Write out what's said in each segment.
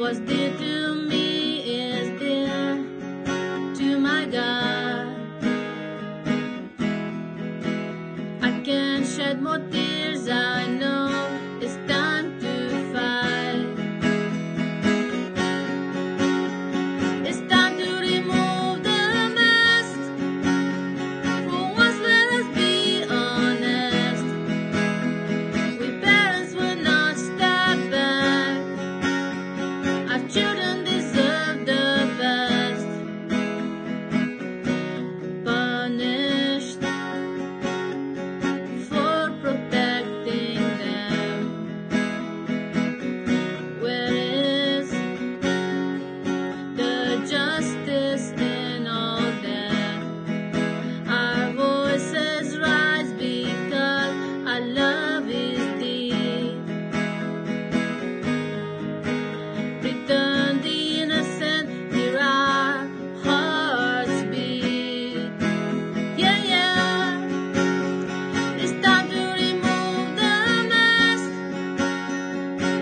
What's dear to me is dear to my God. I can't shed more tears, I know it's time to fight. It's time to remove the mask. For once let us be honest. We parents will not step back. Our children deserve the best. Punished for protecting them. Where is the justice in all that? Our voices rise because our love is deep. Return the innocent, hear our hearts beat. Yeah, yeah. It's time to remove the mask.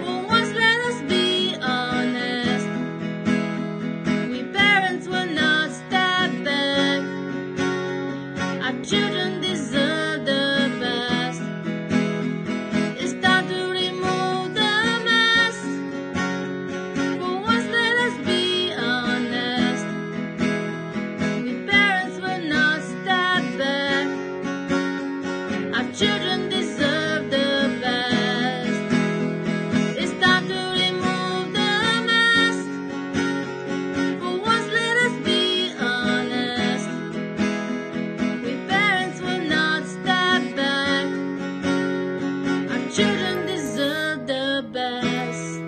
For once let us be honest. We parents will not step back. Our children deserve the best. It's time to remove the mask. For once let us be honest. We parents will not step back. Our children deserve the best. It's time to remove the mask. For once let us be honest. We parents will not step back. Our children deserve the best.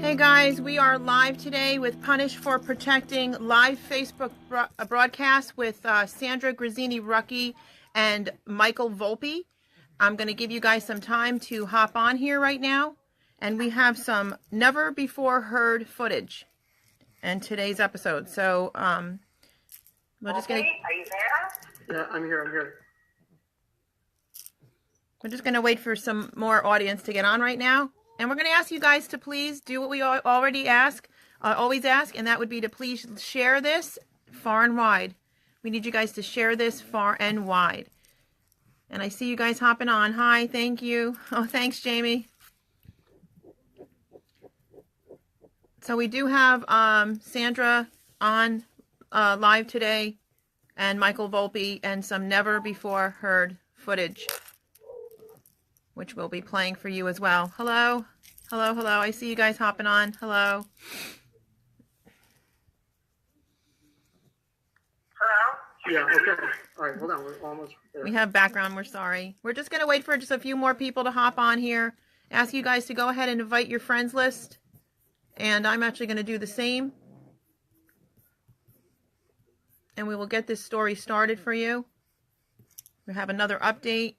Hey guys, we are live today with Punish for Protecting live Facebook broadcast with Sandra Grazini Rucky and Michael Volpe. I'm going to give you guys some time to hop on here right now, and we have some never before heard footage in today's episode. So we're just going to Are you there? Yeah, I'm here. we're just going to wait for some more audience to get on right now, and we're going to ask you guys to please do what we already always ask, and that would be to please share this far and wide. We need you guys to share this far and wide. And I see you guys hopping on. Hi, thank you. Oh, thanks, Jamie. So we do have Sandra on live today, and Michael Volpe, and some never before heard footage, which we'll be playing for you as well. Hello. Hello, hello. I see you guys hopping on. Hello. Hello? Yeah, okay. All right, hold on. We're almost there. We have background. We're sorry. We're just going to wait for just a few more people to hop on here. Ask you guys to go ahead and invite your friends list. And I'm actually going to do the same. And we will get this story started for you. We have another update.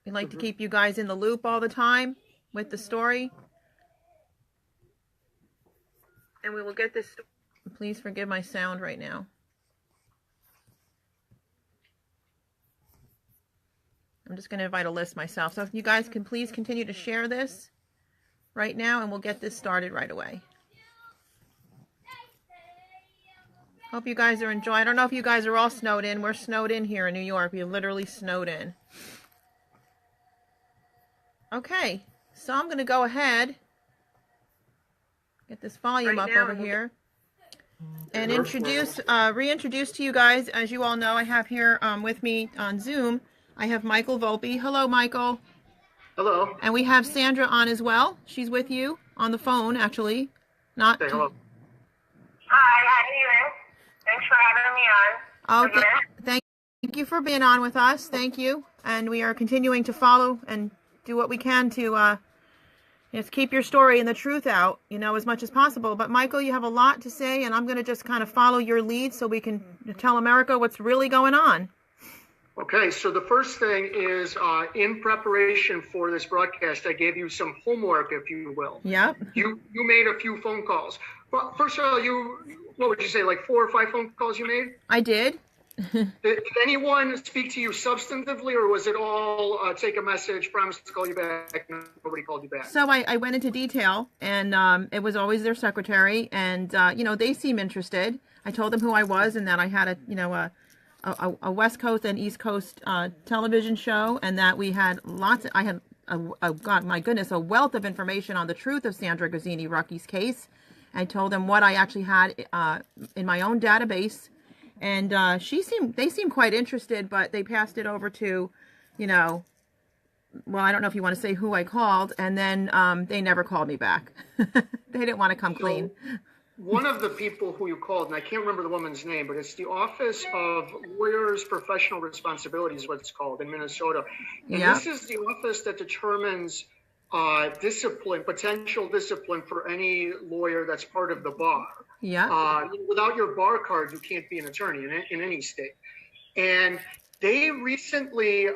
We'd like to keep you guys in the loop all the time with the story. And we will get this. Please forgive my sound right now. I'm just going to invite a list myself. So if you guys can please continue to share this right now, and we'll get this started right away. Hope you guys are enjoying. I don't know if you guys are all snowed in. We're snowed in here in New York. We literally snowed in. Okay, so I'm going to go ahead, get this volume up over here, and reintroduce to you guys. As you all know, I have here with me on Zoom, I have Michael Volpe. Hello, Michael. Hello. And we have Sandra on as well. She's with you on the phone, actually. Not. Say hello. Hi, how are you? Thanks for having me on. Thank you for being on with us. Thank you. And we are continuing to follow and do what we can to just keep your story and the truth out, as much as possible. But Michael, you have a lot to say, and I'm going to just kind of follow your lead so we can tell America what's really going on. Okay, so the first thing is in preparation for this broadcast, I gave you some homework, if you will. Yep. You made a few phone calls. Well, first of all, what would you say, like 4 or 5 phone calls you made? I did. Did anyone speak to you substantively, or was it all take a message, promise to call you back, and nobody called you back? So I went into detail, and it was always their secretary, and they seem interested. I told them who I was and that I had a West Coast and East Coast television show, and that we had I had God, my goodness, a wealth of information on the truth of Sandra Grazini Rucky's case. I told them what I actually had in my own database. And they seemed quite interested, but they passed it over to, well, I don't know if you want to say who I called, and then they never called me back. They didn't want to come clean. One of the people who you called, and I can't remember the woman's name, but it's the Office of Lawyers' Professional Responsibilities, is what it's called, in Minnesota. And This is the office that determines potential discipline for any lawyer that's part of the bar. Yeah. Without your bar card, you can't be an attorney in any state. And they recently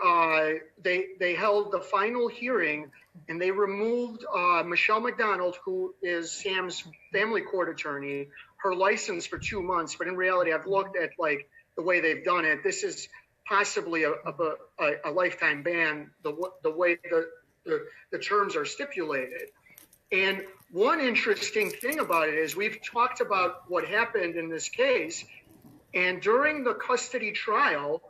they held the final hearing, and they removed Michelle McDonald, who is Sam's family court attorney, her license for 2 months. But in reality, I've looked at the way they've done it. This is possibly a lifetime ban. The way the terms are stipulated. And one interesting thing about it is we've talked about what happened in this case, and during the custody trial,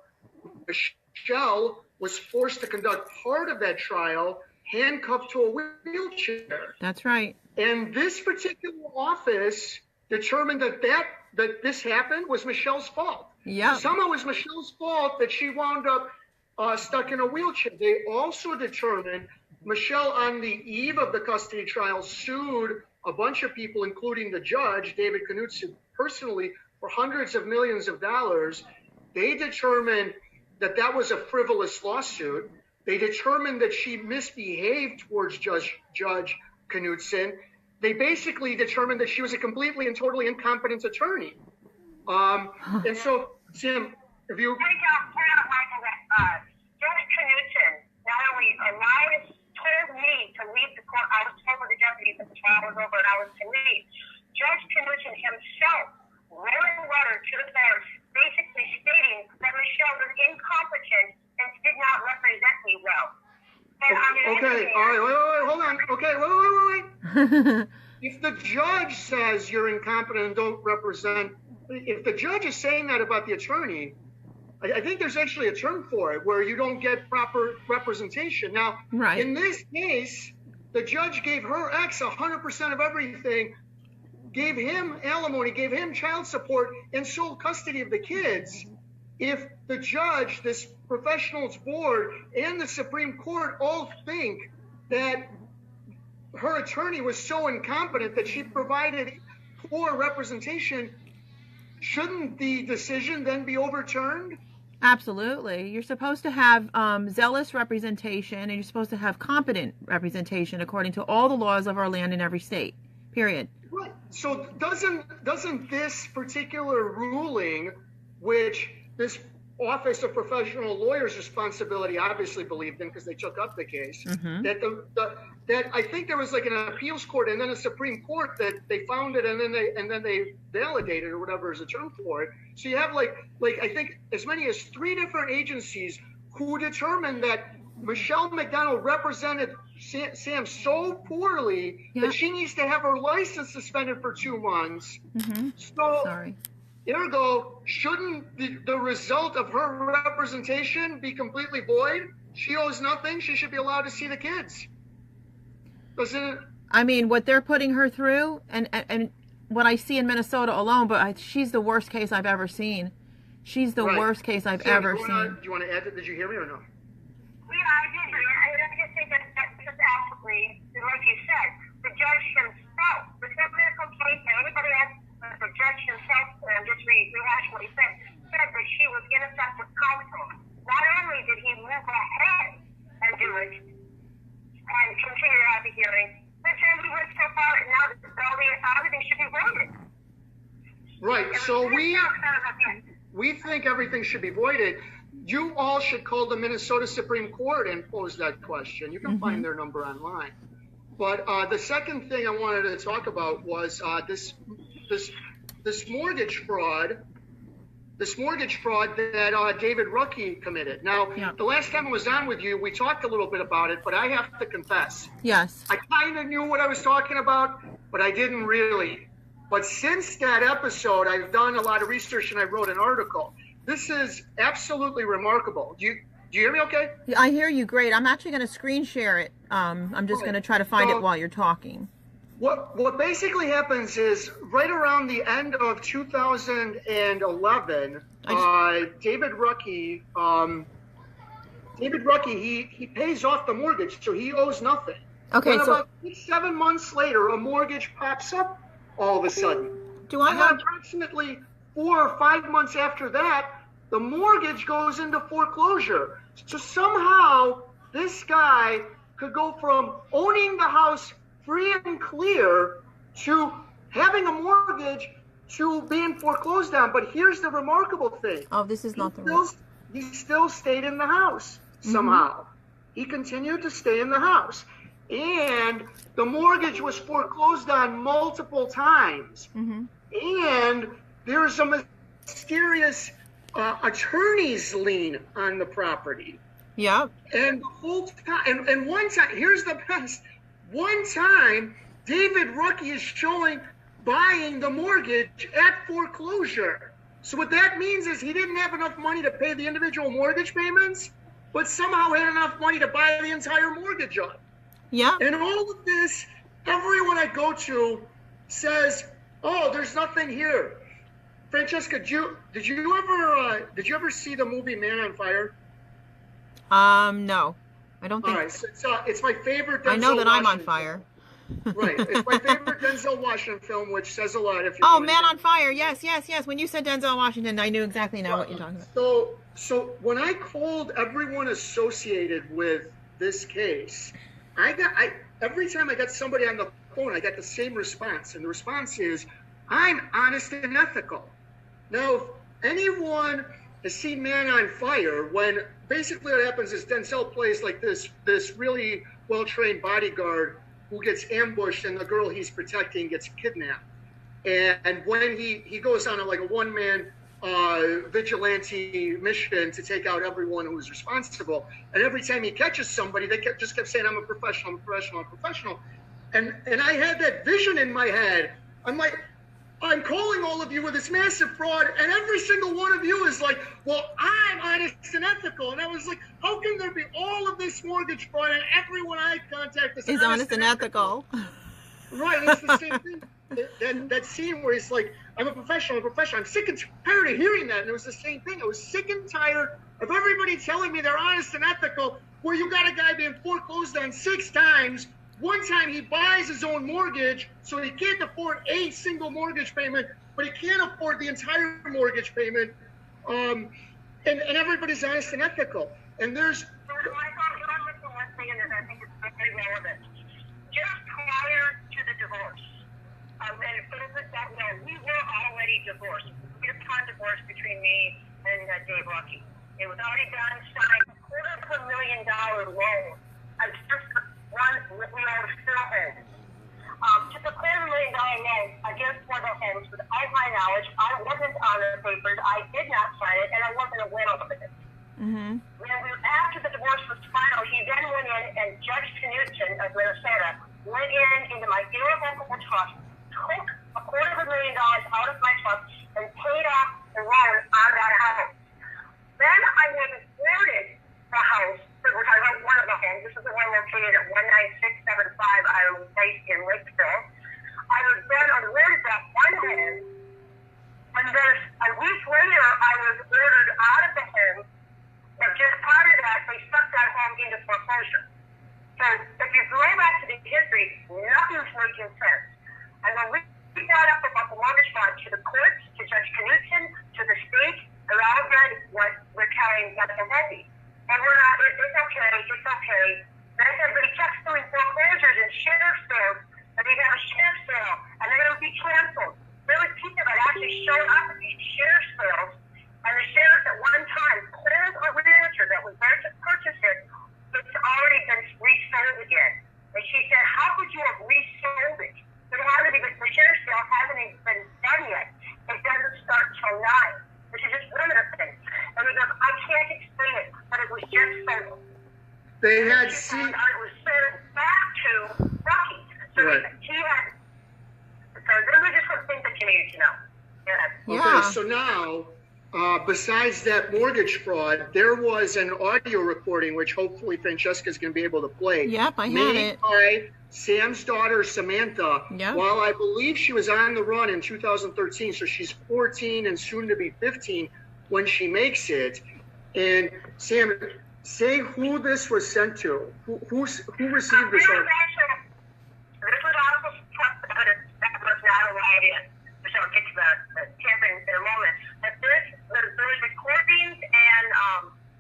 Michelle was forced to conduct part of that trial handcuffed to a wheelchair. That's right. And this particular office determined that this happened was Michelle's fault. Yeah. Somehow it was Michelle's fault that she wound up stuck in a wheelchair. They also determined Michelle, on the eve of the custody trial, sued a bunch of people, including the judge, David Knutson, personally for hundreds of millions of dollars. They determined that was a frivolous lawsuit. They determined that she misbehaved towards Judge Knutson. They basically determined that she was a completely and totally incompetent attorney. And so, Sam, if you... Judge Knutson not only told me to leave the court. I was told by the deputies that the trial was over and I was to leave. Judge Knutson himself wrote a letter to the bench basically stating that Michelle was incompetent and did not represent me well. Okay, all right, wait, hold on. Okay, wait. If the judge says you're incompetent and don't represent, if the judge is saying that about the attorney, I think there's actually a term for it where you don't get proper representation. Now, right. In this case, the judge gave her ex 100% of everything, gave him alimony, gave him child support, and sole custody of the kids. If the judge, this professionals board, and the Supreme Court all think that her attorney was so incompetent that she provided poor representation, shouldn't the decision then be overturned? Absolutely. You're supposed to have zealous representation, and you're supposed to have competent representation according to all the laws of our land in every state, period. Right. So doesn't this particular ruling, which this Office of Professional Lawyers responsibility obviously believed in because they took up the case, that I think there was like an appeals court and then a Supreme Court that they found it and then they validated or whatever is a term for it. So you have like I think as many as 3 different agencies who determined that Michelle McDonald represented Sam so poorly that she needs to have her license suspended for 2 months. So Sorry. Ergo, shouldn't the result of her representation be completely void? She owes nothing. She should be allowed to see the kids. Doesn't it? I mean, what they're putting her through, and what I see in Minnesota alone, but she's the worst case I've ever seen. She's the worst case I've ever seen. Do you want to add that? Did you hear me or no? Yeah, I did. I just think that's just absolutely, like you said, the judge himself, the government complaint, and anybody else, the judge himself, just rehash what he said that she was ineffective counsel. Not only did he move ahead and do it and continue to have the hearing, but then we went so far, and now everything should be voided. Right. So we think everything should be voided. You all should call the Minnesota Supreme Court and pose that question. You can find their number online. But the second thing I wanted to talk about was this mortgage fraud this mortgage fraud that David Rucky committed. Now, Yeah. the last time I was on with you, we talked a little bit about it, but I have to confess, Yes. I kind of knew what I was talking about, but I didn't really. But since that episode, I've done a lot of research and I wrote an article. This is absolutely remarkable. Do you hear me okay? Yeah, I hear you great. I'm actually going to screen share it. I'm just going to try to find it while you're talking. What basically happens is right around the end of 2011, David Rucky, he pays off the mortgage, so he owes nothing. Okay, Then so about 7 months later, a mortgage pops up all of a sudden. do I And have? then approximately 4 or 5 months after that, the mortgage goes into foreclosure. So somehow this guy could go from owning the house free and clear to having a mortgage to being foreclosed on. But here's the remarkable thing. Oh, this is not the right. He still stayed in the house somehow. He continued to stay in the house. And the mortgage was foreclosed on multiple times. And there's a mysterious attorney's lien on the property. Yeah. And the whole time, and one time, here's the best. One time, David Rucky is showing buying the mortgage at foreclosure. So what that means is he didn't have enough money to pay the individual mortgage payments, but somehow had enough money to buy the entire mortgage up. Yeah. And all of this, everyone I go to says, "Oh, there's nothing here." Francesca, did you ever see the movie Man on Fire? No, I don't think. All right, so it's my favorite. I know Denzel that I'm on Washington fire. film. Right, it's my favorite Denzel Washington film, which says a lot. If you Oh, know Man anything. on Fire. Yes, yes, yes. When you said Denzel Washington, I knew exactly now what you're talking about. So when I called everyone associated with this case, every time I got somebody on the phone, I got the same response, and the response is, "I'm honest and ethical." Now, if anyone has seen Man on Fire, when basically what happens is Denzel plays like this really well-trained bodyguard who gets ambushed and the girl he's protecting gets kidnapped. And when he goes on a one-man vigilante mission to take out everyone who's responsible, and every time he catches somebody, they just kept saying, "I'm a professional, I'm a professional, I'm a professional." And I had that vision in my head. I'm like, I'm calling all of you with this massive fraud, and every single one of you is like, "Well, I'm honest and ethical." And I was like, how can there be all of this mortgage fraud and everyone I contact is honest and ethical. Right, it's the same thing. That scene where he's like, I'm a professional. I'm sick and tired of hearing that. And it was the same thing. I was sick and tired of everybody telling me they're honest and ethical, where you got a guy being foreclosed on 6 times. One time he buys his own mortgage, so he can't afford a single mortgage payment, but he can't afford the entire mortgage payment. And everybody's honest and ethical. And there's... Michael, I'm missing one thing, and I think it's very relevant. Just prior to the divorce, and put it that way, we were already divorced. We had a divorce between me and Dave Rucky. It was already done, signed, $250,000 loan against one we own still homes. Just a $250,000 loan against one of the homes without my knowledge. I wasn't on the papers. I did not sign it, and I wasn't aware of it. After the divorce was final, he then went in, and Judge Knutson of Minnesota went into my irrevocable trust, took $250,000 out of my trust, and paid off the loan on that house. Then I was awarded the house, which I wrote one of the homes. This is the one located at 19675 Island Place in Lakeville. I was then awarded that one home, and then a week later, I was ordered out of the home. But just part of that, they stuck that home into foreclosure. So if you go back to the history, nothing's making sense. And when we got up about the mortgage fraud to the courts, to Judge Knutson, to the state, they're all read what we're telling Dr. Levy. And we're not, it's okay. Then everybody kept doing foreclosures and sheriff's sales, and they'd have a sheriff's sale, and then it would be canceled. There was people that actually showed up at these sheriff's sales, and the sheriff at one time called a realtor that was there to purchase it. It's already been resold again. And she said, how could you have resold it? The sheriff They had It was sent back to Rocky. So Right. he had. So those are just some things that you need to know. Yeah. Okay, so now, besides that mortgage fraud, there was an audio recording, which hopefully Francesca's going to be able to play. Yep, I had made it. by Sam's daughter, Samantha, Yep. while I believe she was on the run in 2013, so she's 14 and soon to be 15 when she makes it. And Sam, say who this was sent to. Who received this? This was also that was not allowed in. So it gets the tampering in a moment. But there's recordings and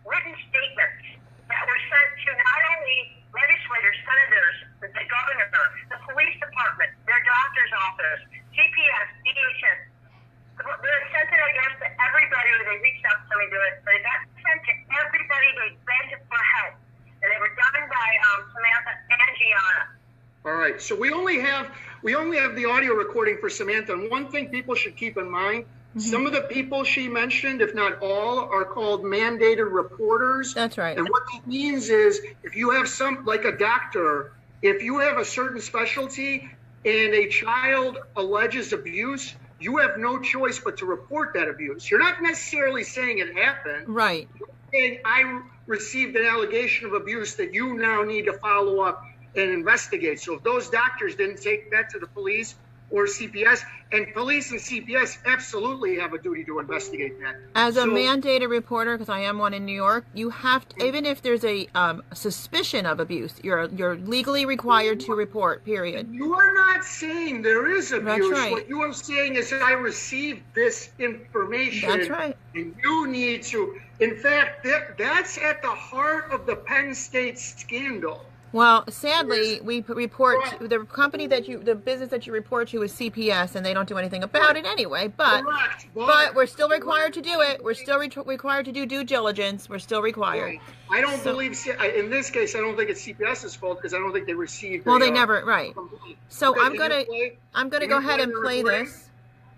written statements that were sent to not only legislators, senators, the governor, the police department, their doctor's office, CPS, DHS. They sent it, I guess, to everybody. They reached out to me to it. But it got sent to everybody. They begged for help. And they were done by Samantha and Gianna. All right, so we only have the audio recording for Samantha. And one thing people should keep in mind, some of the people she mentioned, if not all, are called mandated reporters. That's right. And what that means is if you have like a doctor, if you have a certain specialty and a child alleges abuse, you have no choice but to report that abuse. You're not necessarily saying it happened. Right. You're saying I received an allegation of abuse that you now need to follow up and investigate. So if those doctors didn't take that to the police or CPS, and police and CPS absolutely have a duty to investigate that. As a mandated reporter, because I am one in New York, you have to, even if there's a suspicion of abuse, you're legally required to report, period. You are not saying there is abuse. That's right. What you are saying is that I received this information. That's right. And you need to. In fact, that's at the heart of the Penn State scandal. Well, sadly, we report the company the business that you report to is CPS, and they don't do anything about it anyway. But Correct, but we're still required to do it. We're still required to do due diligence. We're still required. Right. I don't believe in this case. I don't think it's CPS's fault because I don't think they received. Well, they never complaint. So Okay, I'm gonna go ahead and play this.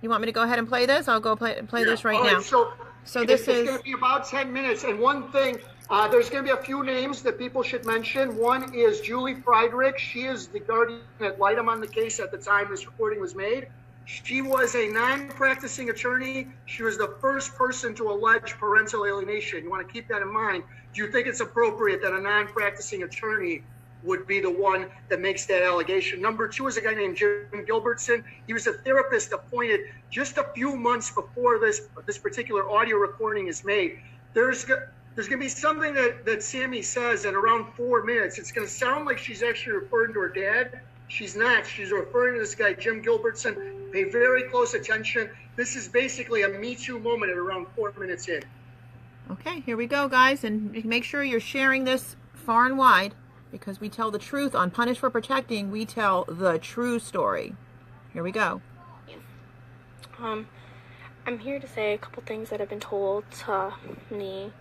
You want me to go ahead and play this? I'll go play this right now. So this is going to be about 10 minutes. And one thing, there's going to be a few names that people should mention. One is Julie Friedrich. She is the guardian ad litem on the case at the time this recording was made. She was a non-practicing attorney. She was the first person to allege parental alienation. You want to keep that in mind. Do you think it's appropriate that a non-practicing attorney would be the one that makes that allegation? Number two is a guy named Jim Gilbertson. He was a therapist appointed just a few months before this particular audio recording is made. There's going to be something that Sammy says at around 4 minutes. It's going to sound like she's actually referring to her dad. She's not. She's referring to this guy, Jim Gilbertson. Pay very close attention. This is basically a Me Too moment at around 4 minutes in. Okay, here we go, guys. And make sure you're sharing this far and wide, because we tell the truth on Punished for Protecting. We tell the true story. Here we go. I'm here to say a couple things that have been told to me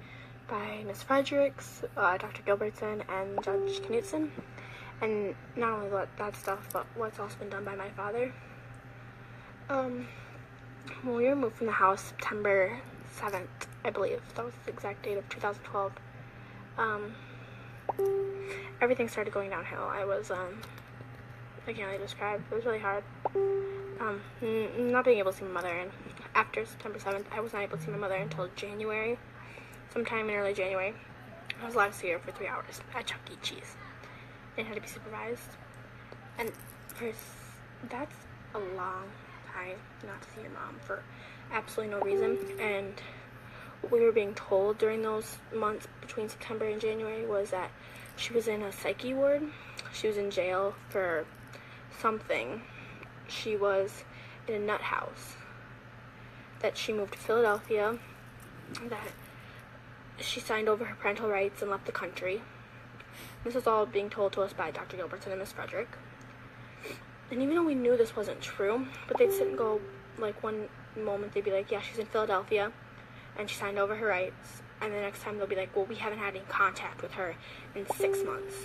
by Ms. Fredericks, Dr. Gilbertson, and Judge Knutson. And not only that stuff, but what's also been done by my father. When we were moved from the house September 7th, I believe. That was the exact date of 2012. Everything started going downhill. I was, I can't really describe. It was really hard. Not being able to see my mother. And after September 7th, I was not able to see my mother until January. Sometime in early January. I was allowed to see her for 3 hours at Chuck E. Cheese. It had to be supervised. And that's a long time not to see your mom for absolutely no reason. And what we were being told during those months between September and January was that she was in a psyche ward. She was in jail for something. She was in a nut house. That she moved to Philadelphia. That she signed over her parental rights and left the country. This was all being told to us by Dr. Gilbertson and Ms. Frederick. And even though we knew this wasn't true, but they'd sit and go, like, one moment they'd be like, yeah, she's in Philadelphia, and she signed over her rights. And the next time they'll be like, well, we haven't had any contact with her in 6 months.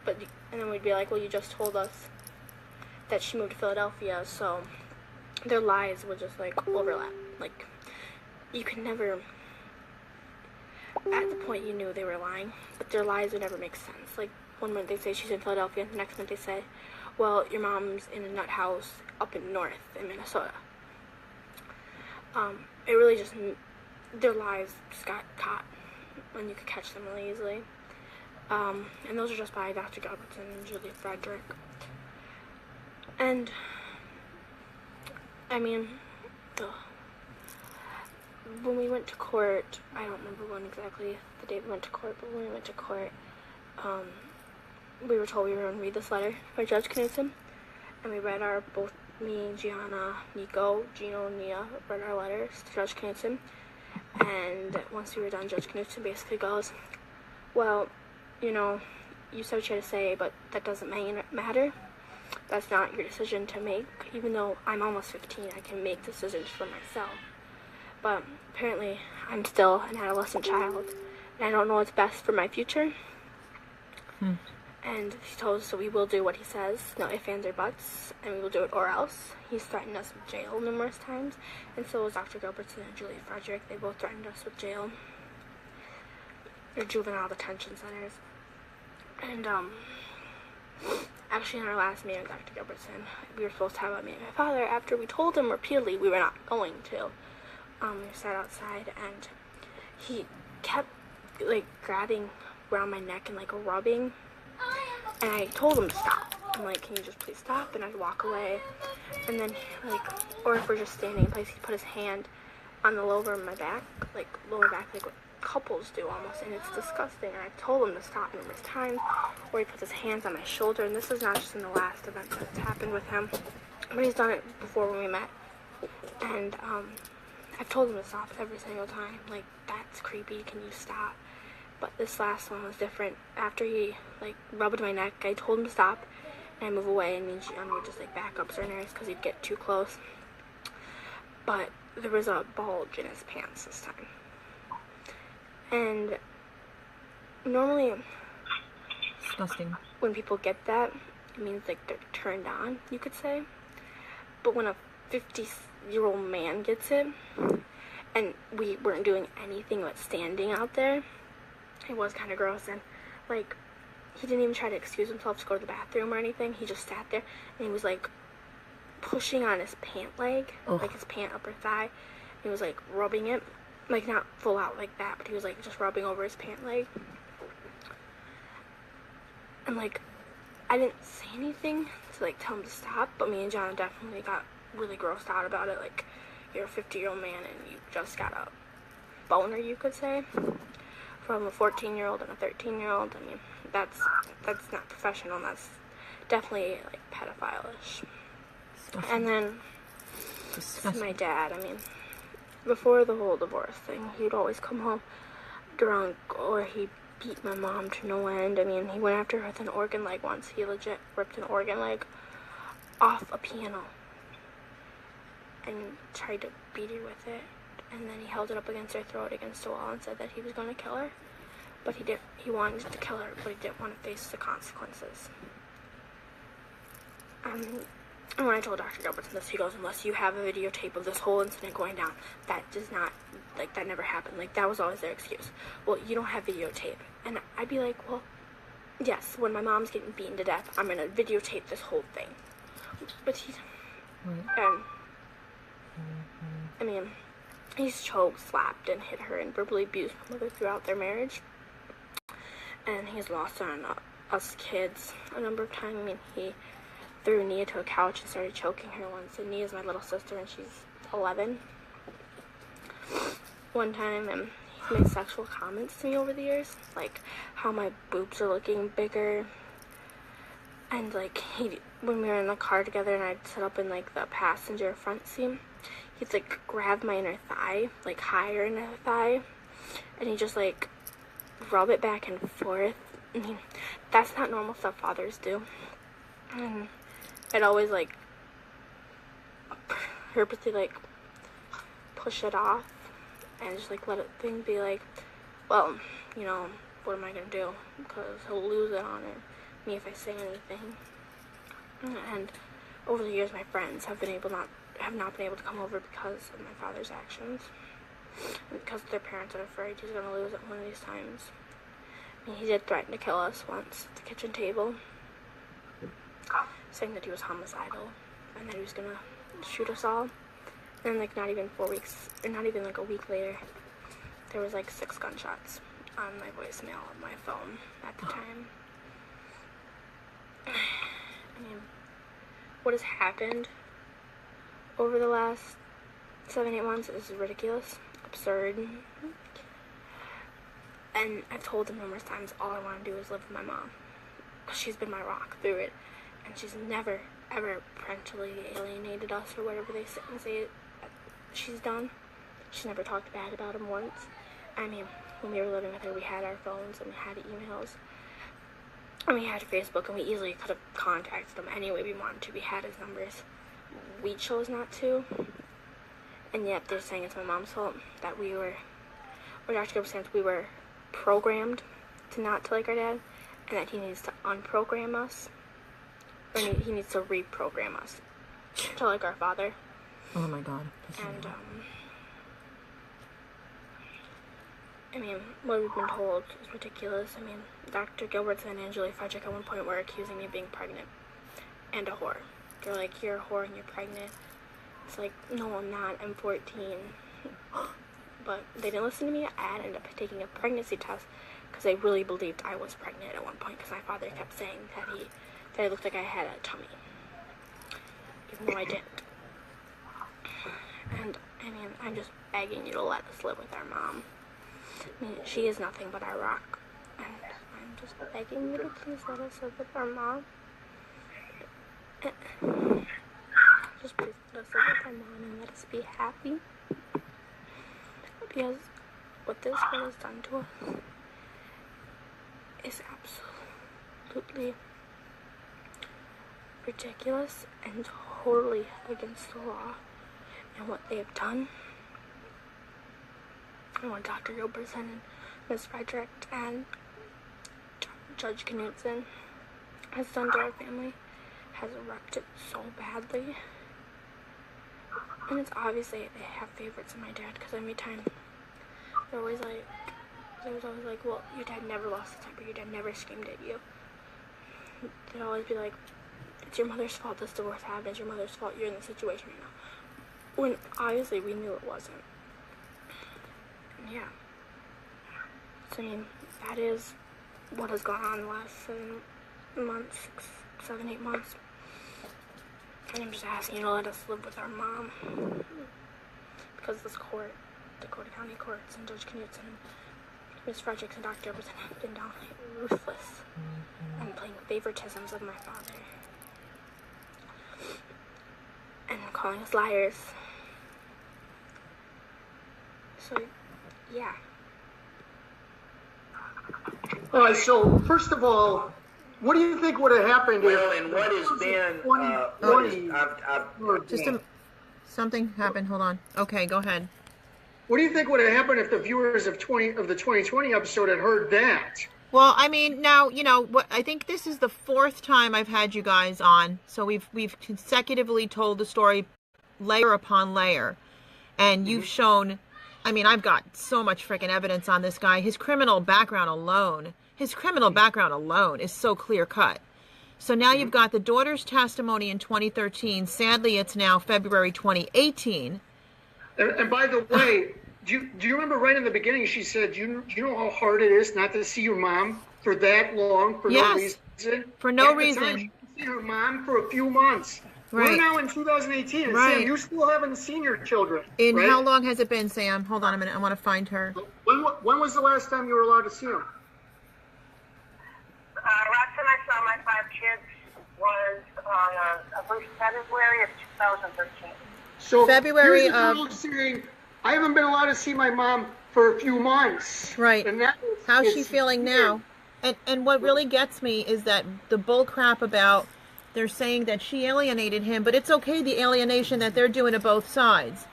And then we'd be like, well, you just told us that she moved to Philadelphia, so their lies would just, like, overlap. Like, you could never... at the point you knew they were lying, but their lies would never make sense. Like, one minute they say she's in Philadelphia, the next minute they say, well, your mom's in a nut house up in north in Minnesota. It really just, their lies just got caught, and you could catch them really easily. And those are just by Dr. Gilbertson and Julie Frederick. And, I mean, when we went to court, I don't remember when exactly the day we went to court, but when we went to court, we were told we were going to read this letter by Judge Knudsen, and we read both me, Gianna, Nico, Gino, and Nia read our letters to Judge Knudsen, and once we were done, Judge Knudsen basically goes, well, you know, you said what you had to say, but that doesn't matter. That's not your decision to make. Even though I'm almost 15, I can make decisions for myself. But apparently, I'm still an adolescent child, and I don't know what's best for my future. And he told us that we will do what he says, no ifs, ands, or buts, and we will do it or else. He's threatened us with jail numerous times, and so was Dr. Gilbertson and Julie Frederick. They both threatened us with jail, or juvenile detention centers. And, actually in our last meeting with Dr. Gilbertson, we were supposed to have a meeting with my father after we told him repeatedly we were not going to. We sat outside, and he kept, like, grabbing around my neck and, like, rubbing, and I told him to stop. I'm like, can you just please stop? And I'd walk away, and then, like, or if we're just standing in place, he'd put his hand on the lower of my back, like what couples do almost, and it's disgusting. And I told him to stop numerous times, or he puts his hands on my shoulder, and this is not just in the last event that's happened with him, but he's done it before when we met. And I've told him to stop every single time, like, that's creepy, can you stop? But this last one was different. After he, like, rubbed my neck, I told him to stop, and I move away, and me and Gianna would just, like, back up certain areas because he'd get too close. But there was a bulge in his pants this time. And normally, Disgusting. when people get that, it means, like, they're turned on, you could say. But when a 50-year-old man gets it, and we weren't doing anything but standing out there, it was kind of gross. And, like, he didn't even try to excuse himself to go to the bathroom or anything. He just sat there, and he was, like, pushing on his pant leg, like his pant upper thigh. He was, like, rubbing it, like, not full out like that, but he was, like, just rubbing over his pant leg. And, like, I didn't say anything to, like, tell him to stop, but me and John definitely got really grossed out about it. Like, you're a 50-year-old man and you just got a boner, you could say, from a 14-year-old and a 13-year-old. I mean, that's not professional. That's definitely, like, pedophile-ish. And then my dad, I mean, before the whole divorce thing, he'd always come home drunk, or he beat my mom to no end. I mean, he went after her with an organ leg once. He legit ripped an organ leg off a piano and tried to beat her with it, and then he held it up against her throat against a wall and said that he was going to kill her. But he wanted to kill her, but he didn't want to face the consequences. And when I told Dr. Gilbertson this, he goes, unless you have a videotape of this whole incident going down, that does not, like, that never happened. Like, that was always their excuse. Well, you don't have videotape. And I'd be like, well, yes, when my mom's getting beaten to death, I'm going to videotape this whole thing. But I mean, he's choked, slapped, and hit her and verbally abused my mother throughout their marriage. And he's lost on us kids a number of times. I mean, he threw Nia to a couch and started choking her once. And Nia's my little sister, and she's 11. One time, he made sexual comments to me over the years, like how my boobs are looking bigger. And, like, when we were in the car together and I'd sit up in, like, the passenger front seat, he'd, like, grab my inner thigh, like, higher inner thigh, and he'd just, like, rub it back and forth. I mean, that's not normal stuff fathers do. And I'd always, like, purposely, like, push it off and just, like, let it be like, well, you know, what am I gonna do? Because he'll lose it on me if I say anything. And over the years, my friends have not been able to come over because of my father's actions. because their parents are afraid he's going to lose it one of these times. I mean, he did threaten to kill us once at the kitchen table, saying that he was homicidal and that he was going to shoot us all. And like not even 4 weeks, or not even like a week later, there was like 6 gunshots on my voicemail on my phone at the time. I mean, what has happened over the last 7-8 months is ridiculous, absurd. And I've told him numerous times, all I want to do is live with my mom. She's been my rock through it. And she's never, ever parentally alienated us or whatever they say she's done. She's never talked bad about him once. I mean, when we were living with her, we had our phones and we had emails. And we had Facebook, and we easily could have contacted him any way we wanted to. We had his numbers. We chose not to. And yet they're saying it's my mom's fault that we were, or Dr. Gilbert says we were programmed to not to like our dad, and that he needs to unprogram us, or he needs to reprogram us to like our father. Oh my God. And I mean, what we've been told is ridiculous. I mean, Dr. Gilbert and Angela Frederick at one point were accusing me of being pregnant and a whore. They're like, you're a whore and you're pregnant. It's like, no, I'm not. I'm 14. But they didn't listen to me. I ended up taking a pregnancy test because they really believed I was pregnant at one point, because my father kept saying that I looked like I had a tummy, even though I didn't. And I mean, I'm just begging you to let us live with our mom. I mean, she is nothing but our rock, and I'm just begging you to please let us live with our mom. Just please let us live with our mom and let us be happy. Because what this girl has done to us is absolutely ridiculous and totally against the law. And what they have done, and what Dr. Gilbertson and Ms. Frederick and Judge Knutson has done to our family, has wrecked it so badly. And it's obviously they have favorites in my dad, because every time they're always like, well, your dad never lost his temper, your dad never screamed at you. They'd always be like, it's your mother's fault this divorce happened, it's your mother's fault you're in this situation right now. When obviously we knew it wasn't. Yeah. So I mean, that is what has gone on the last 7 months, 7, 8 months. And I'm just asking you to let us live with our mom. Because this court, Dakota County courts, and Judge Knutson, Ms. Fredericks, and Dr. Gilbertson have been downright ruthless and playing favoritisms of my father. And calling us liars. So, yeah. All right, so first of all, what do you think would have happened Well, if... and what has been... Something happened. Hold on. Okay, go ahead. What do you think would have happened if the viewers of the 2020 episode had heard that? Well, I mean, now, you know, what I think this is the 4th time I've had you guys on. So we've consecutively told the story layer upon layer. And you've shown, I mean, I've got so much freaking evidence on this guy. His criminal background alone is so clear cut. So now you've got the daughter's testimony in 2013. Sadly, it's now February 2018. And by the way, do you remember right in the beginning she said, you know how hard it is not to see your mom for that long, for no reason? For no At the reason. time, she didn't see her mom for a few months. Right. We're now in 2018, and Sam, you still haven't seen your children. And right? how long has it been, Sam? Hold on a minute. I want to find her. When was the last time you were allowed to see them? Last time I saw my 5 kids was February of 2013. So February here's a girl saying, I haven't been allowed to see my mom for a few months. Right. And that How's she feeling now? And what really gets me is that the bull crap about they're saying that she alienated him, but it's okay, the alienation that they're doing to both sides.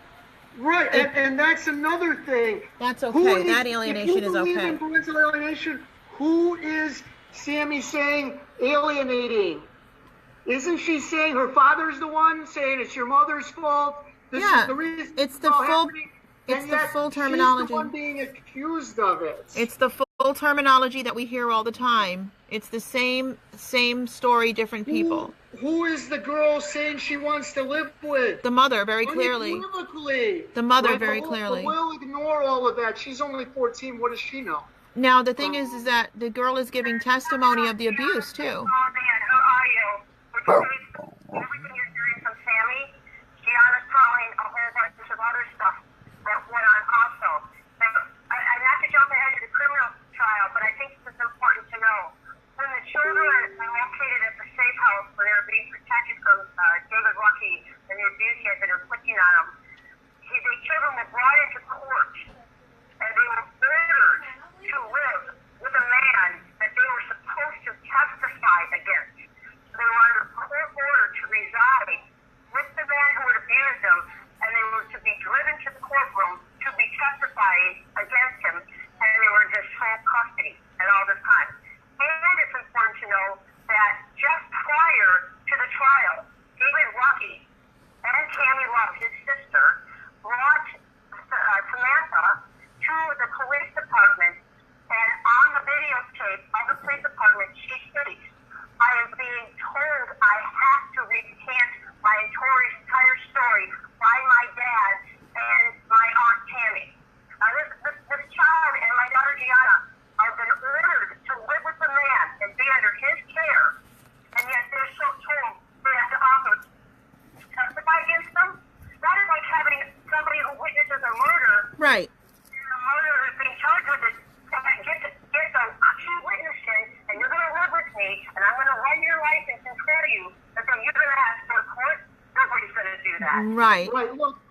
Right, and that's another thing. That's okay. That alienation is okay. If you believe in parental alienation, who is Sammy saying alienating? Isn't she saying her father's the one saying it's your mother's fault? This is the reason it's the full. It's and the yet full she's terminology. the one being accused of it. It's the full terminology that we hear all the time. It's the same story, different people. Who is the girl saying she wants to live with? The mother, very clearly. Unequivocally. The mother, Right, very but clearly. we'll ignore all of that. She's only 14. What does she know? Now, the thing is that the girl is giving testimony of the abuse, too. Her audio, which states everything you're hearing from Sammy. Gianna's telling a whole bunch of other stuff that went on also. Now, I'm not to jump ahead to the criminal trial, but I think this is important to know. When the children are located at the safe house where they're being protected from David Lucky and the abuse he had been inflicting on them, the children were brought into court and they were ordered to live with a man that they were supposed to testify against. They were under court order to reside with the man who had abused them, and they were to be driven to the courtroom to be testifying against him, and they were in his sole custody at all this time. And it's important to know that just prior to the trial, David Lucky and Tammy Love, his sister, brought Samantha to the police department, and on the videotape of the police department, she states, I am being told I have to recant my entire story by my dad and my Aunt Tammy. This child and my daughter Gianna have been ordered to live with the man and be under his care, and yet they're so told they have to also testify against them. That is like having somebody who witnesses a murder. Right. The murderer is being charged with it. Get the key witnesses, and you're going to live with me, and I'm going to run your license and clear you, and then you're going to have to go to court. Nobody's going to do that. Right. Right. Look,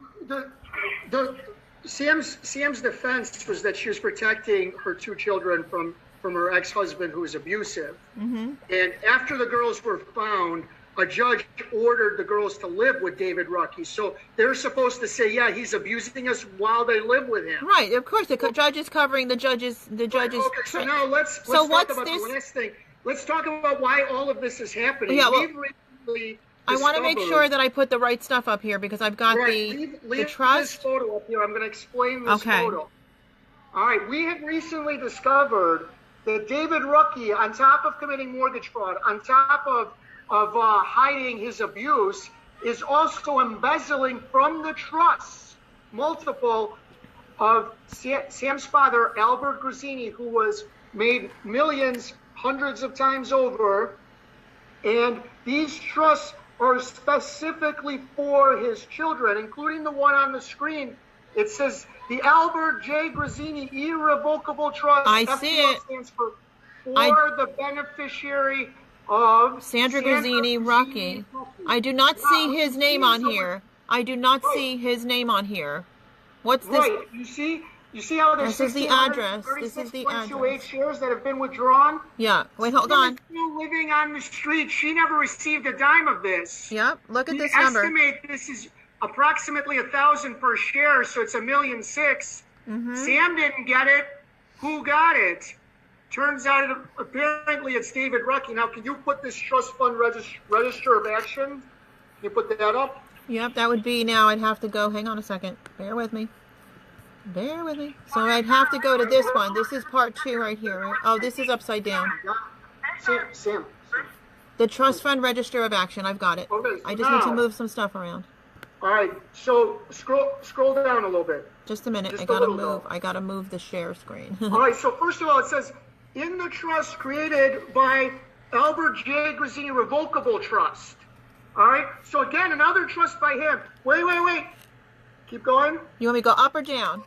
Sam's defense was that she was protecting her two children from her ex-husband, who was abusive. Mm-hmm. And after the girls were found, a judge ordered the girls to live with David Rucky. So they're supposed to say, yeah, he's abusing us while they live with him. Right. Of course, the judge is covering the judge's. Okay, so now let's talk what's about this? the last thing. Let's talk about why all of this is happening. Yeah, well, We've recently I want to make sure that I put the right stuff up here because I've got leave the this trust. photo up here. I'm going to explain this Okay. photo. All right, we have recently discovered that David Rucky, on top of committing mortgage fraud, on top of hiding his abuse, is also embezzling from the trusts multiple of Sam's father, Albert Grazini, who was made millions hundreds of times over. And these trusts are specifically for his children, including the one on the screen. It says the Albert J. Grazini Irrevocable Trust. I see it. Stands for the beneficiary of Sandra Grazini Rucky. I do not see his name on here. I do not see his name on here. What's this? Right. You see how there's This is the address. This is the address. shares that have been withdrawn? Yeah. Wait, hold on. Still living on the street. She never received a dime of this. Yep. Look at this We number. estimate this is approximately 1,000 per share, so it's $1.6 million. Sam didn't get it. Who got it? Turns out, apparently, it's David Rucky. Now, can you put this trust fund register of action? Can you put that up? Yep, that would be now. I'd have to go. Hang on a second. Bear with me. Bear with me. So I'd have to go to this one. This is part 2 right here. Right? Oh, this is upside down. Sam. The trust fund register of action. I've got it. Okay, so I just need to now- move some stuff around. All right, so scroll down a little bit. Just a minute. Just I a gotta little move. bit. I gotta move the share screen. All right, so first of all, it says, in the trust created by Albert J. Grazini Revocable Trust. All right, so again, another trust by him. Wait. Keep going. You want me to go up or down?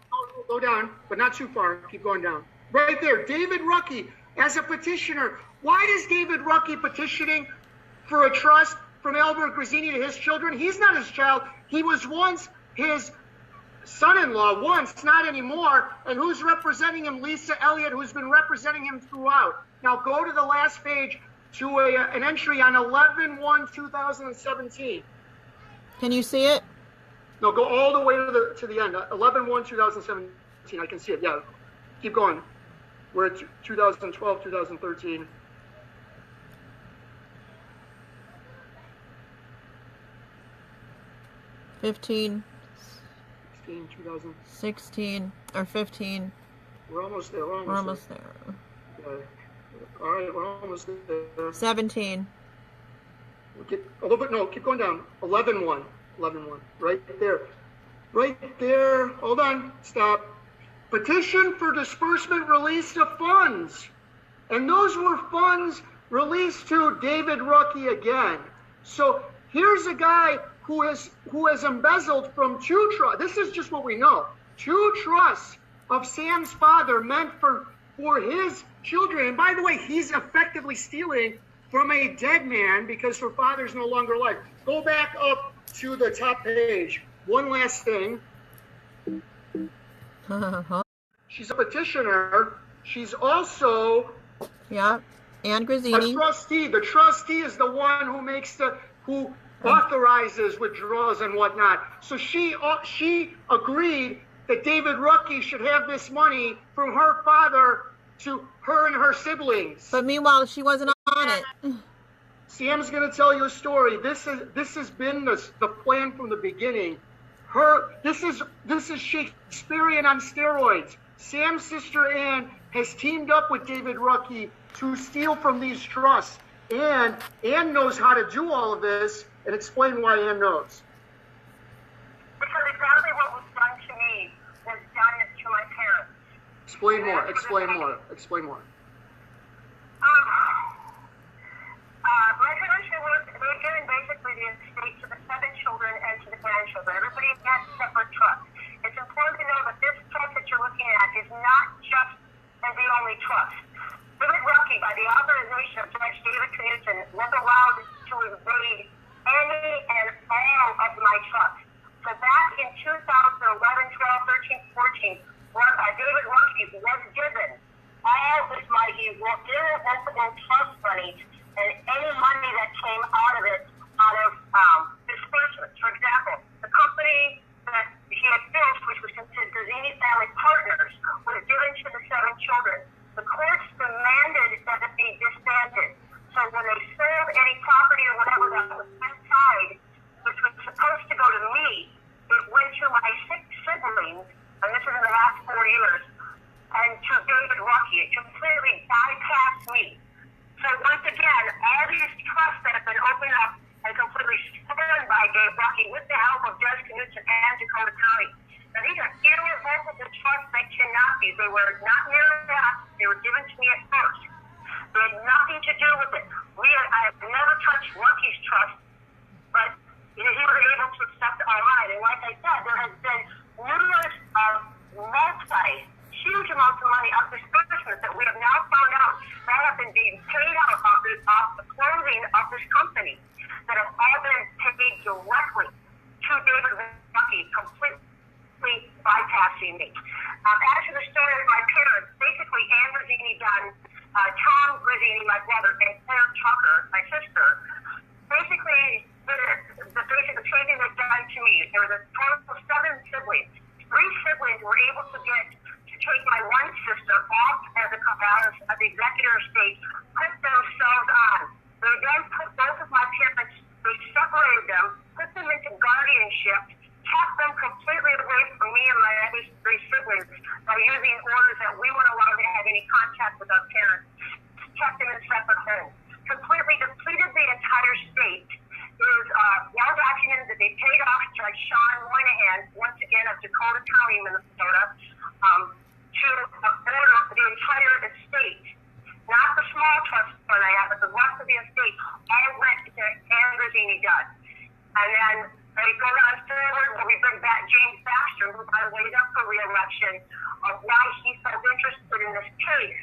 Go down, but not too far. Keep going down. Right there, David Rucky, as a petitioner. Why is David Rucky petitioning for a trust from Albert Grazini to his children? He's not his child. He was once his son-in-law, not anymore. And who's representing him? Lisa Elliott, who's been representing him throughout. Now go to the last page to an entry on 11/1/2017. Can you see it? No, go all the way to the end. 11/1/2017. I can see it. Yeah, keep going. We're at 2012, 2013. 16, 2000. 16 or 15. We're almost there. We're almost there. Okay. All right, we're almost there. 17. We'll get a little bit, no, keep going down. 11-1. 11-1. Right there. Right there. Hold on. Stop. Petition for disbursement release of funds. And those were funds released to David Ruckey again. So here's a guy who has embezzled from 2 trusts. This is just what we know. 2 trusts of Sam's father meant for his children. And by the way, he's effectively stealing from a dead man because her father's no longer alive. Go back up to the top page. One last thing. She's a petitioner. She's also Yeah. Ann a Grazini. trustee. The trustee is the one who authorizes withdrawals and whatnot. So she agreed that David Ruckey should have this money from her father to her and her siblings. But meanwhile, she wasn't on it. Sam's going to tell you a story. This has been the plan from the beginning. This is Shakespearean on steroids. Sam's sister Ann has teamed up with David Ruckey to steal from these trusts. And Ann knows how to do all of this, and explain why Ann knows. Because exactly what was done to me was done to my parents. Explain more. Explain more. My parents were given basically the estate to the 7 children and to the grandchildren. Everybody has separate trusts. It's important to know that this trust that you're looking at is not just the only trust. David Ruckey, by the authorization of Judge David Knudsen, was allowed to invade any and all of my trusts. So back in 2011, 12, 13, 14, David Ruckey was given all this money, irrevocable trust money, and any money that came out of it, disbursements. For example, the company that he had built, which was considered Grazini Family Partners, was given to the 7 children. The courts demanded that it be disbanded. So when they sold any property or whatever that was inside, which was supposed to go to me, it went to my 6 siblings, and this is in the last 4 years, and to David Ruckey. It completely bypassed me. So once again, all these trusts that have been opened up and completely stolen by Dave Ruckey with the help of Judge Knudsen and Dakota County. Now these are irrevocable trusts that cannot be. They were not merely asked. They were given to me at first. They had nothing to do with it. I have never touched Ruckey's trust, but he was able to accept our right. And like I said, there has been numerous huge amounts of money of disbursements that we have now found out that have been being paid out off the closing of this company, that have all been paid directly to David Ruckey, completely bypassing me. As to the story of my parents, basically Ann Grazini done, Tom Grazini, my brother, and Claire Tucker, my sister, basically the same thing was done to me. There was a total of 7 siblings. 3 siblings were able to take my one sister off as the executor estate, put themselves on. They then put both of my parents, they separated them, put them into guardianship, kept them completely away from me and my other 3 siblings by using orders that we weren't allowed to have any contact with our parents, kept them in separate homes, completely depleted the entire state. It was well documented that they paid off Judge Sean Moynihan, once again of Dakota County, Minnesota, to order the entire estate. Not the small trust fund I have, but the rest of the estate all went to Ann Grazini Judd. And then they go on forward where we bring back James Baxter, who by the way is up for re-election, of why he felt interested in this case.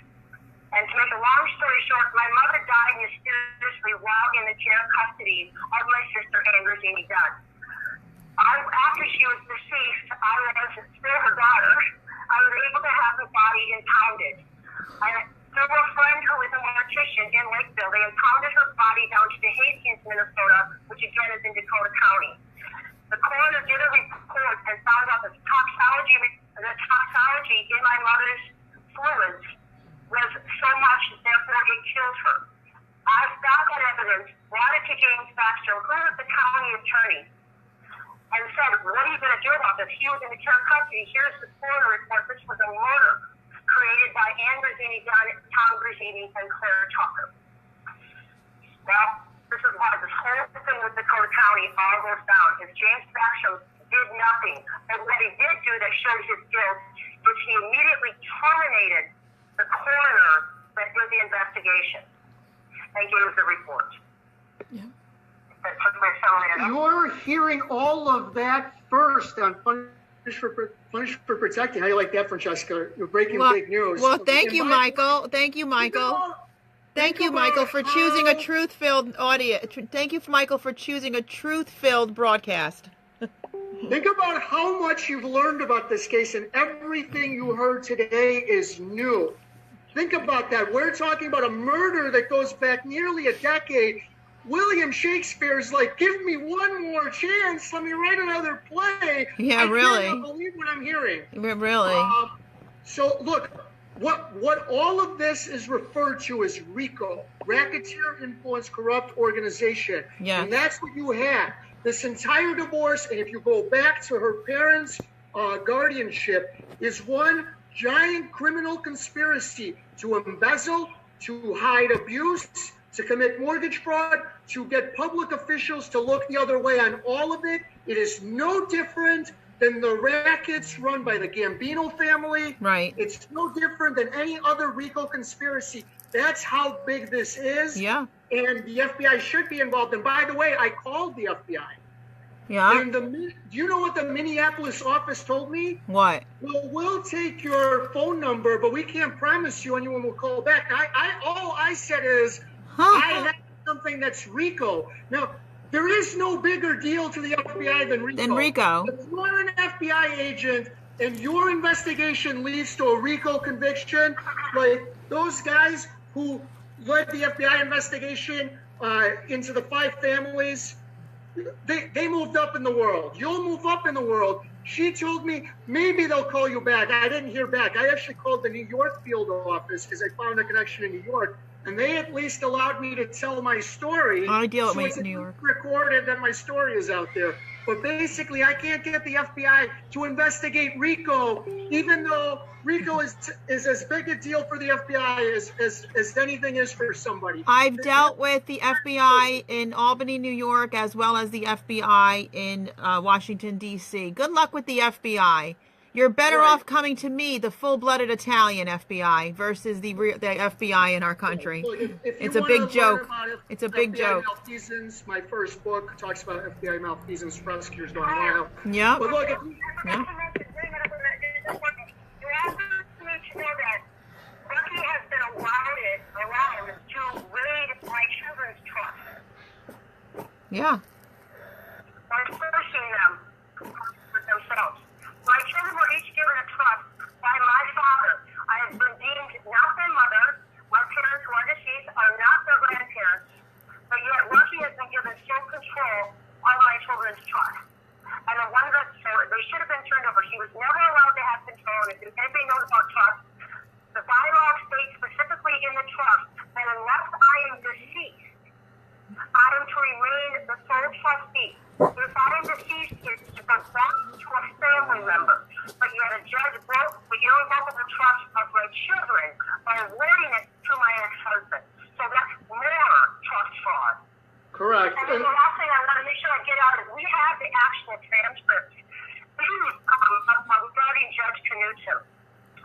And to make a long story short, my mother died mysteriously while in the chair of custody of my sister Ann Grazini Judd. After she was deceased, I was still her daughter. I was able to have her body impounded. Through a friend who is a mortician in Lakeville, they impounded her body down to Hastings, Minnesota, which again is in Dakota County. The coroner did a report and found out that the toxology in my mother's fluids was so much, therefore it killed her. I found that evidence, brought it to James Baxter, who was the county attorney. and said, what are you going to do about this? He was in the care custody. Here's the coroner report. This was a murder created by Ann Grazini, Tom Grazini, and Claire Tucker. Well, this is why this whole thing with Dakota County all goes down. Is James Basham did nothing. And what he did do that shows his guilt is he immediately terminated the coroner that did the investigation and gave the report. Yeah. You're hearing all of that first on Punish for Protecting. How do you like that, Francesca? You're breaking big news. Well, thank you, Michael. Thank you, Michael. Thank you, Michael, for choosing a truth-filled audience. Thank you, Michael, for choosing a truth-filled broadcast. Think about how much you've learned about this case, and everything you heard today is new. Think about that. We're talking about a murder that goes back nearly a decade. William Shakespeare's like, give me one more chance. Let me write another play. Yeah, really. I can't believe what I'm hearing. Really. So, look, what all of this is referred to as RICO, Racketeer Influence Corrupt Organization. Yeah. And that's what you had. This entire divorce, and if you go back to her parents' guardianship, is one giant criminal conspiracy to embezzle, to hide abuse, to commit mortgage fraud, to get public officials to look the other way on all of it. It is no different than the rackets run by the Gambino family. Right. It's no different than any other RICO conspiracy. That's how big this is. Yeah. And the FBI should be involved. And by the way, I called the FBI. Yeah. And do you know what the Minneapolis office told me? What? Well, we'll take your phone number, but we can't promise you anyone will call back. All I said is, I have something that's RICO. Now, there is no bigger deal to the FBI than RICO. If you're an FBI agent and your investigation leads to a RICO conviction, like those guys who led the FBI investigation into the 5 families, they moved up in the world. You'll move up in the world. She told me maybe they'll call you back. I didn't hear back. I actually called the New York field office because I found a connection in New York. And they at least allowed me to tell my story. I deal so with New York. Recorded that my story is out there. But basically, I can't get the FBI to investigate RICO, even though RICO is as big a deal for the FBI as anything is for somebody. I've dealt with the FBI in Albany, New York, as well as the FBI in Washington, D.C. Good luck with the FBI. You're better off coming to me, the full-blooded Italian FBI, versus the FBI in our country. Well, if it's a big joke. It's a big FBI joke. Malfeasance, my first book talks about FBI malfeasance, prosecutors going wild. Yeah. But look, You also need to know that Bucky has been allowed to raid my children's trust. Yeah. By forcing them with themselves. My children were each given a trust by my father. I have been deemed not their mother. My parents who are deceased are not their grandparents. But yet Lucky has been given sole control of my children's trust. And the one that, so they should have been turned over. He was never allowed to have control. And if anybody knows about trust, the bylaw states specifically in the trust that unless I am deceased, I am to remain the sole trustee. If I am deceased, it's to go back to a family member. But yet a judge broke the irrevocable trust of my children by awarding it to my ex-husband. So that's more trust fraud. correct. And then the last thing I want to make sure I get out is we have the actual transcript regarding Judge Knutson.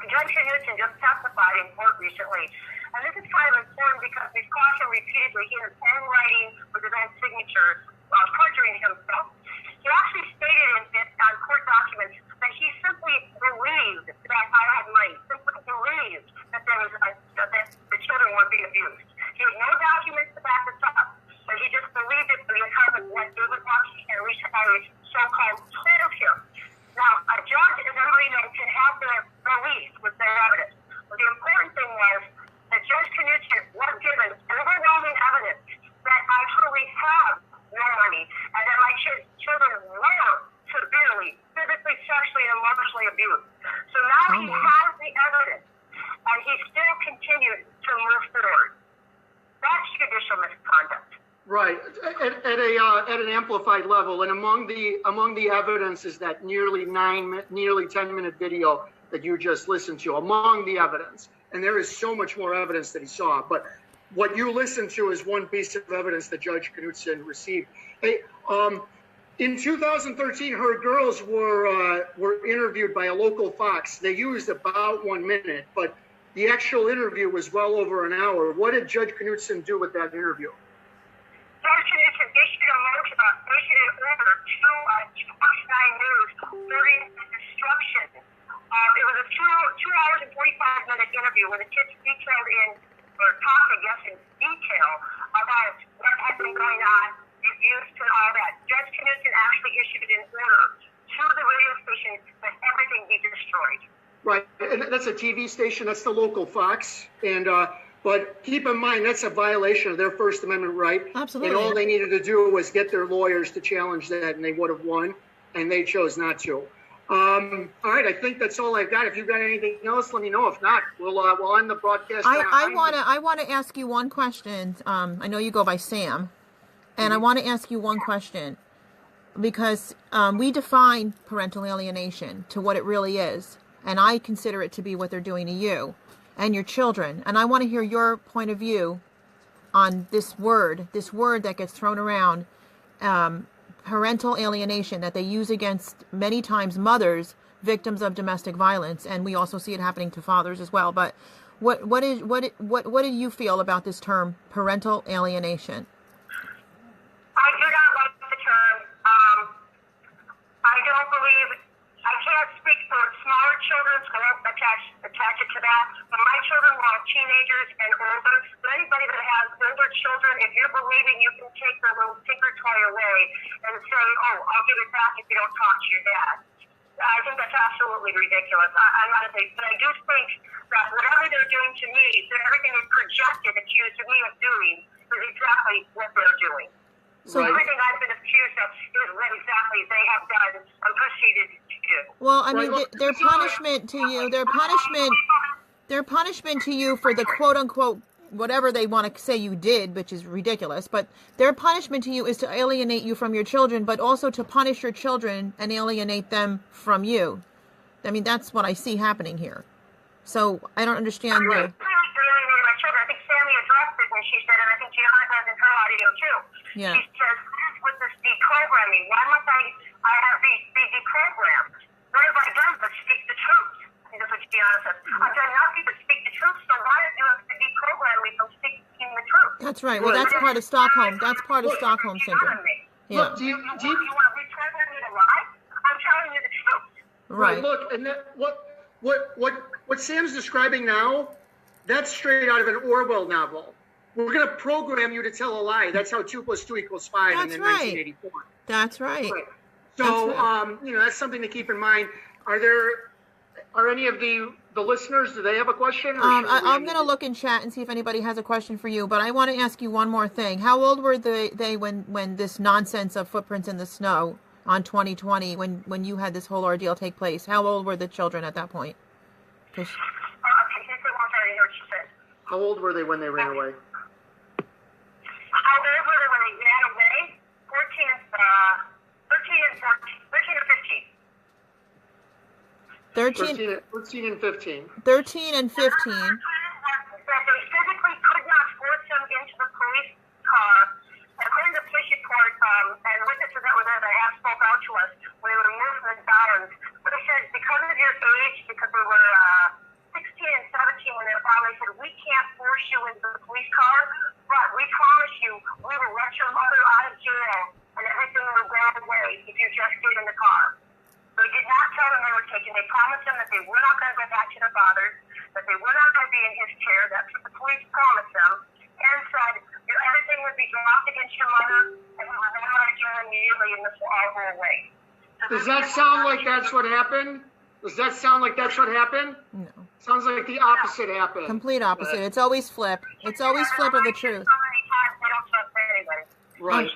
Judge Knutson just testified in court recently. And this is kind of important because we've cautioned repeatedly he is handwriting with his own signature, perjuring himself. He actually stated on court documents that he simply believed that I had money, simply believed that that the children were being abused. He had no documents to back this up, but he just believed it because of what David Bucky and Lisa Elliott so-called told him. Now, a judge, as everybody knows, can have their beliefs with their evidence. But the important thing was that Judge Knutson was given overwhelming evidence that I truly have no money and that my children were severely, physically, sexually, and emotionally abused. So now he has the evidence, and he still continued to move forward. That's judicial misconduct. Right, at an amplified level, and among the evidence is that nearly 10-minute video that you just listened to. Among the evidence, and there is so much more evidence that he saw, but what you listened to is one piece of evidence that Judge Knutson received. Hey, in 2013, her girls were interviewed by a local Fox. They used about 1 minute, but the actual interview was well over an hour. What did Judge Knutson do with that interview? Judge Knutson issued an order to Fox 9 News ordering the destruction. It was a 2 hours and 45-minute interview where the kids detailed in detail about what had been going on, abuse and all that. Judge Knutson actually issued an order to the radio station that everything be destroyed. Right, and that's a TV station. That's the local Fox, and but keep in mind that's a violation of their First Amendment right. Absolutely. And all they needed to do was get their lawyers to challenge that, and they would have won, and they chose not to. All right, I think that's all I've got. If you've got anything else, let me know. If not, we'll end the broadcast. I want to ask you one question. I know you go by Sam, and I want to ask you one question because we define parental alienation to what it really is, and I consider it to be what they're doing to you and your children. And I want to hear your point of view on this word that gets thrown around, parental alienation, that they use against many times mothers, victims of domestic violence, and we also see it happening to fathers as well. But what do you feel about this term, parental alienation? I do not like the term. I don't believe, I can't speak for smaller children, so I won't attach it to that. But my children were all teenagers and older. But anybody that has older children, if you're believing you can take their little tinker toy away and say, oh, I'll give it back if you don't talk to your dad. I think that's absolutely ridiculous. I'm not a big, but I do think that whatever they're doing to me, everything is projected, accused of me of doing, is exactly what they're doing. So everything I've been accused of is what exactly they have done and proceeded to do. Well, I mean, their punishment to you, their punishment to you for the quote unquote whatever they want to say you did, which is ridiculous, but their punishment to you is to alienate you from your children, but also to punish your children and alienate them from you. I mean, that's what I see happening here. So I don't understand the... I think Sammy addressed it when she said it. I think Gianna has in her audio too. Yeah. She says, with this deprogramming, why must I have be deprogrammed? What have I done but speak the truth? I think that's what Gianna says. I've done nothing but speak the truth, so why do you have to deprogram me from speaking the truth? That's right. Well, that's part of Stockholm. That's part of Stockholm syndrome. Yeah. Look, do you want to reprogram me to lie? I'm telling you the truth. Right. Look, and what Sam's describing now, that's straight out of an Orwell novel. We're going to program you to tell a lie. That's how 2 + 2 = 5 That's in right. 1984. That's right. Right. So, That's right. that's something to keep in mind. Are any of the listeners, do they have a question? I'm going to look in chat and see if anybody has a question for you, but I want to ask you one more thing. How old were they when this nonsense of footprints in the snow on 2020, when you had this whole ordeal take place? How old were the children at that point? How old were they when they ran away? How old were they when they ran away? 13 and 15. 13 and 15. 13 and 15. That they physically could not force them into the police car. According to the police report, and witnesses that were there that have spoke out to us, when they were moved from the Downs, but they said because of your age, because they were 16 and 17 when they were found, they said, we can't force you into the police car, but we promise you we will let your mother out of jail and everything will go away if you just get in the car. They did not tell them they were taken. They promised them that they were not going to go back to their fathers, that they were not going to be in his care. That's what the police promised them, and said everything would be dropped against your mother and we would let her out of jail immediately and this will all go away. So Does that sound like that's what happened? Does that sound like that's what happened? No. Sounds like the opposite happened. Complete opposite. It's always flip. It's always flip of the truth. So many times they don't trust anybody. Right.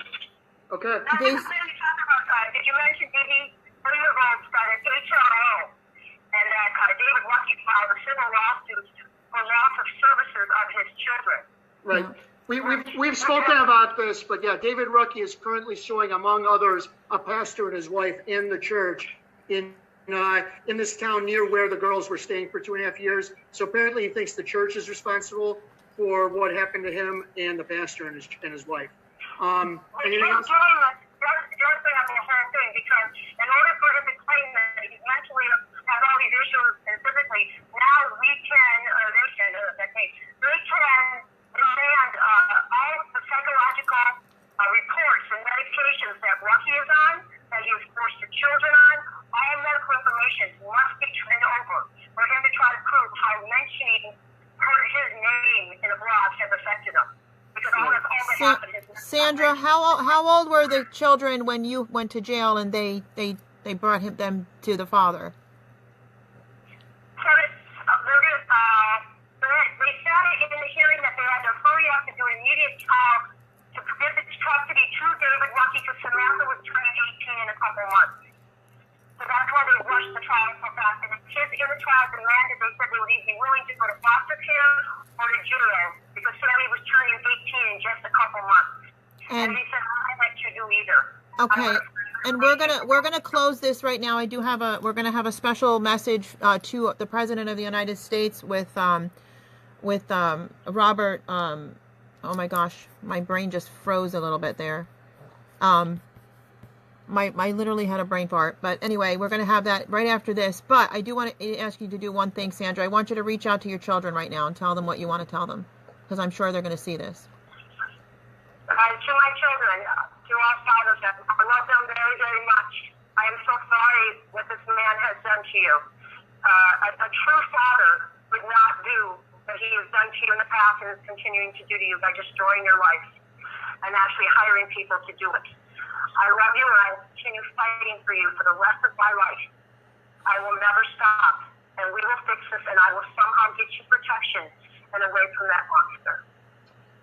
Okay. Now, did you mention Dee 3-year-old started HRO and that David Lucky filed a civil lawsuit for loss of services of his children? Right. We've spoken about this, but yeah, David Rucky is currently suing, among others, a pastor and his wife in the church in this town near where the girls were staying for 2.5 years. So apparently he thinks the church is responsible for what happened to him and the pastor and his wife. Anything else? You're saying the whole thing, because in order for him to claim that he mentally has all these issues and physically, now we can, or they can demand all the psychological reports and medications that Rucky is on, that he has forced the children on. All medical information must be turned over for him to try to prove how mentioning his name in a blog has affected him. Because all that happened is Sandra, how old were the children when you went to jail and they brought them to the father? So they said in the hearing that they had to hurry up and do an immediate trial to give the custody to David Rucky, because Samantha was turning 18 in a couple months. So that's why they rushed the trial so fast. And the kids in the trial demanded, they said they would either be willing to go to foster care or to jail, because Sammy was turning 18 in just a couple months. And he said, I'll let you do either. Okay. And we're gonna close this right now. We're gonna have a special message to the President of the United States with Robert. Oh my gosh, my brain just froze a little bit there. I literally had a brain fart. But anyway, we're gonna have that right after this. But I do want to ask you to do one thing, Sandra. I want you to reach out to your children right now and tell them what you want to tell them, because I'm sure they're gonna see this. To my children, to all fathers, I love them very, very much. I am so sorry what this man has done to you. A true father would not do what he has done to you in the past and is continuing to do to you by destroying your life and actually hiring people to do it. I love you, and I will continue fighting for you for the rest of my life. I will never stop, and we will fix this, and I will somehow get you protection and away from that monster.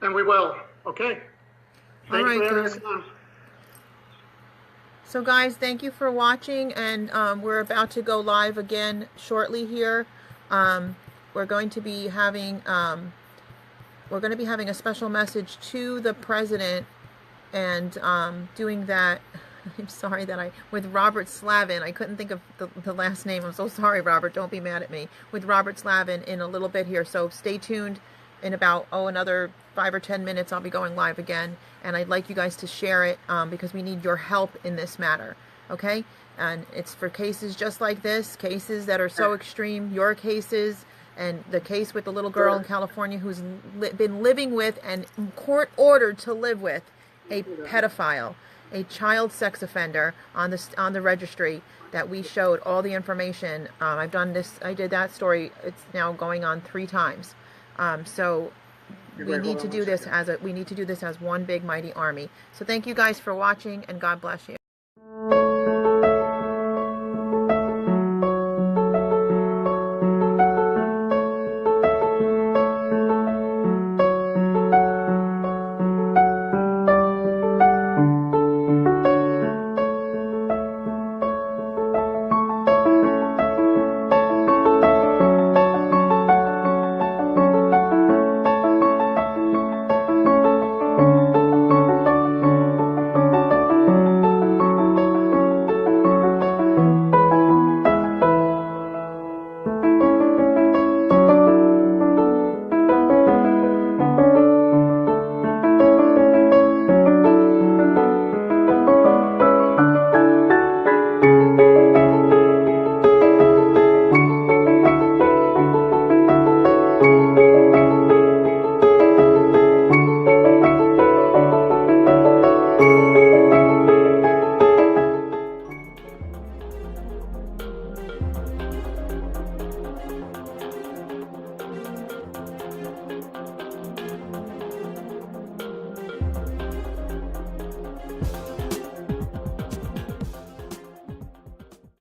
And we will. Okay. All right, good. So guys, thank you for watching, and we're about to go live again shortly here. We're going to be having a special message to the president, and doing that. I'm sorry that with Robert Slavin. I couldn't think of the last name. I'm so sorry, Robert. Don't be mad at me. With Robert Slavin in a little bit here. So stay tuned. In about another 5 or 10 minutes, I'll be going live again, and I'd like you guys to share it because we need your help in this matter. Okay, and it's for cases just like this, cases that are so extreme. Your cases, and the case with the little girl in California who's been living with and court ordered to live with a pedophile, a child sex offender on the registry that we showed all the information. I did that story. It's now going on 3 times. So we need to do this as one big mighty army. So thank you guys for watching, and God bless you.